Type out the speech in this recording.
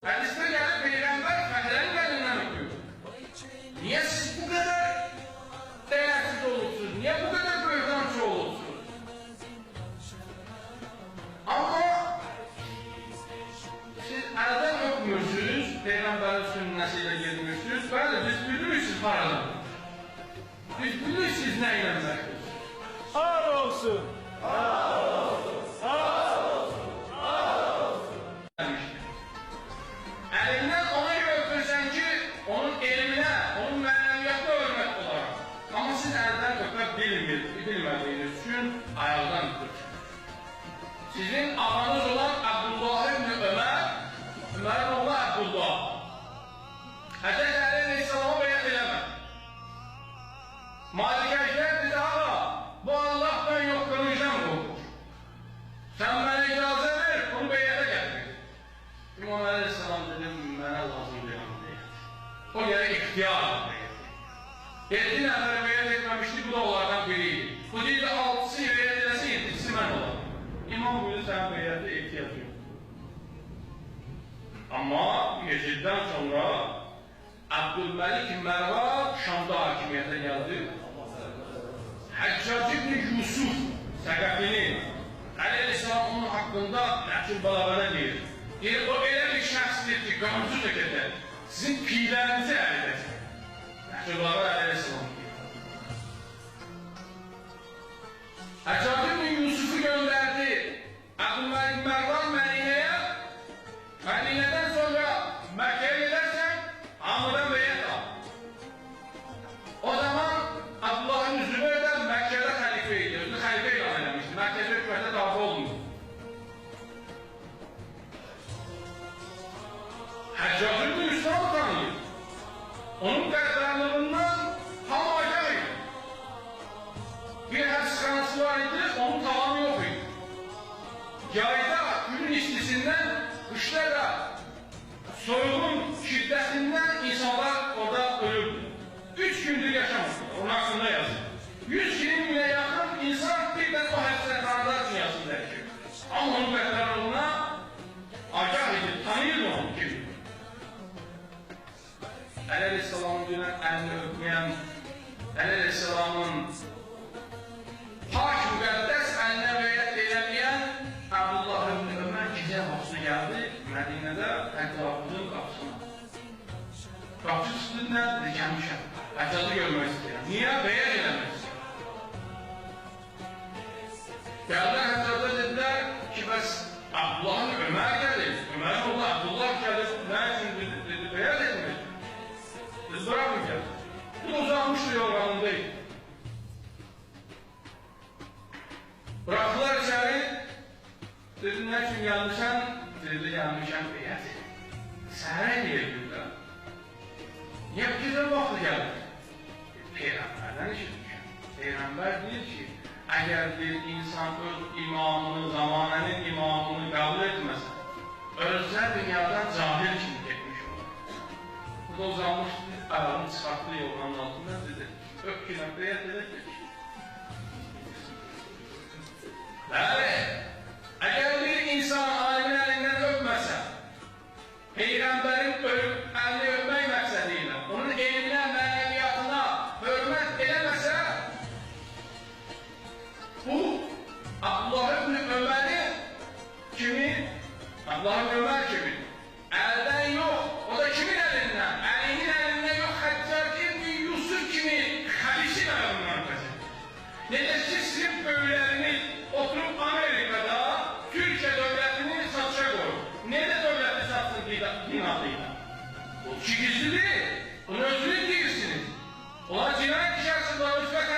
Hadiste gelir Peygamber Fehre'nin elinden öpüyor. Niye siz bu kadar değersiz olursunuz? Niye bu kadar böhrancı olursunuz? Ama siz elden öpmürsünüz, Peygamberin sünnesiyle gelmirsiniz. Böyle biz bilirsiniz paradan. Biz bilirsiniz ne ile məhkûz. Ağır olsun. Ağır olsun. Ağır olsun. Ağır olsun. Elinden ona göre öpürsen ki, onun elimine, onun mənəviyyatına hörmət olaraq. Ama siz elden öpmək bilmədiyiniz üçün ayaqdan öpürsünüz. Sizin ağanız olan Abdullah ibn Ömer, Ömer'in oğlu Abdullah. Həzrət Əli Aleyhisselam'a bəyət eləmə. Malikəşlər dedi, ağa, bu Allah'tan yok konuşan bu. Sen bana icazə ver, bunu bəyətə gətir. İmam Aleyhisselam dedim, mənə lazım deyəm deyək. O gerek ihtiyar deyək. 7 nəfər bəyət etməmişdi, bu da onlardan biriydi. Bu deyildi, 6'sı bəyət eləsə, 7'si mən olam. İmam buyurdu, sən bəyətə ehtiyac yok. Amma Yeciddən sonra Abdülməlik Mərvan Şamda hakimiyyətə gəldi. Həccac ibn Yusuf Səqəfini Aleyhisselam onun haqqında Nəhcül Balağana deyir. Deyir, o elə bir şəxsdir ki, qanuncu təkədə sizin piylərinizi əl edəcək. Nəhcül Balağana Aleyhisselam deyir. Həccac ibn Yusufu göndərdi. Abdülməlik Mərvan Mədinəyə. Mədinədən sonra Məkkəyə gedərsən, hamıdan bəyət al. O zaman Abdullah ibn Zübeyir də Məkkədə xəlifə idi. Özünü xəlifə ilan eləmişdi. Məkkədə hökumətə daxil olmuyor. Həccac ibn Yusuf'u tanıyır. Onun qəddarlığından hamı acaq idi. Bir həbsxanası var idi, onun tavanı yox idi. Yayda günün istisindən, qışda da soyuğun şiddetinden insanlar orada ölürdü. 3 gündür yaşamadı. Onun hakkında yazın. 120 bine yakın insan birden o həbsxanalar dünyasında yaşıyor. Ama onun qəddarlığına acaq idi, tanıyırdı onu kim? Əli Aleyhisselamın dünən əlini öpməyən, Əli Aleyhisselamın pak müqəddəs əlinə bəyət eləməyən Abdullah ibn Ömer gecə vaxtına gəldi Mədinədə ətrafının qapısına. Qapıcı çıxdı, nə dedi, gəlmişəm. Həccacı görmək istəyirəm. Niyə? Bəyət eləmək istəyirəm. Gəldi Həccacda dedilər ki, bəs Abdullahın Ömer gəlir. Ömer'in oğlu Abdullah gəlir. Nə üçün dedi, bəyət etmək? Biz bırakın gəldi. Bu uzanmışdı yorğanındaydı. Bıraktılar içeri. Dedi, nə üçün gəlmişəm? Dedi, gəlmişəm bəyət. Səhərə deyirlər. Niyə bizə vaxtı gəlir? Peyğəmbərdən işitmişəm. Peyğəmbər deyir ki, əgər bir insan öz imamını, zamanənin imamını qəbul etməsə, özlər dünyadan cahil kimi getmiş olur. Burada uzanmışdı, ayağını çıxartdı yolların altından dedi, öpkünə bəyət edək. Bəli, əgər bir insan alimin əlindən öpməsə, Peyğəmbərin əlini öpmək məqsədilə, onun elminə, mənəviyyatına hörmət eləməsə, bu, Abdullah ibn Ömer'i kimi, Abdullah ibn Ömer kimi, əldən yox, o da kimin əlindən? Əlinin əlindən yox, Həccac ibn Yusuf kimi xəlisi əlindən öpəcək. Necə sizin böyləriniz oturup Amerika'da Türkiye dövlətini satışa koyur. Nerede dövləti satsın din adıyla? Bu gizli değil. Bunu özünüz deyirsiniz. Onlar cinayet işarısı var, rüşvet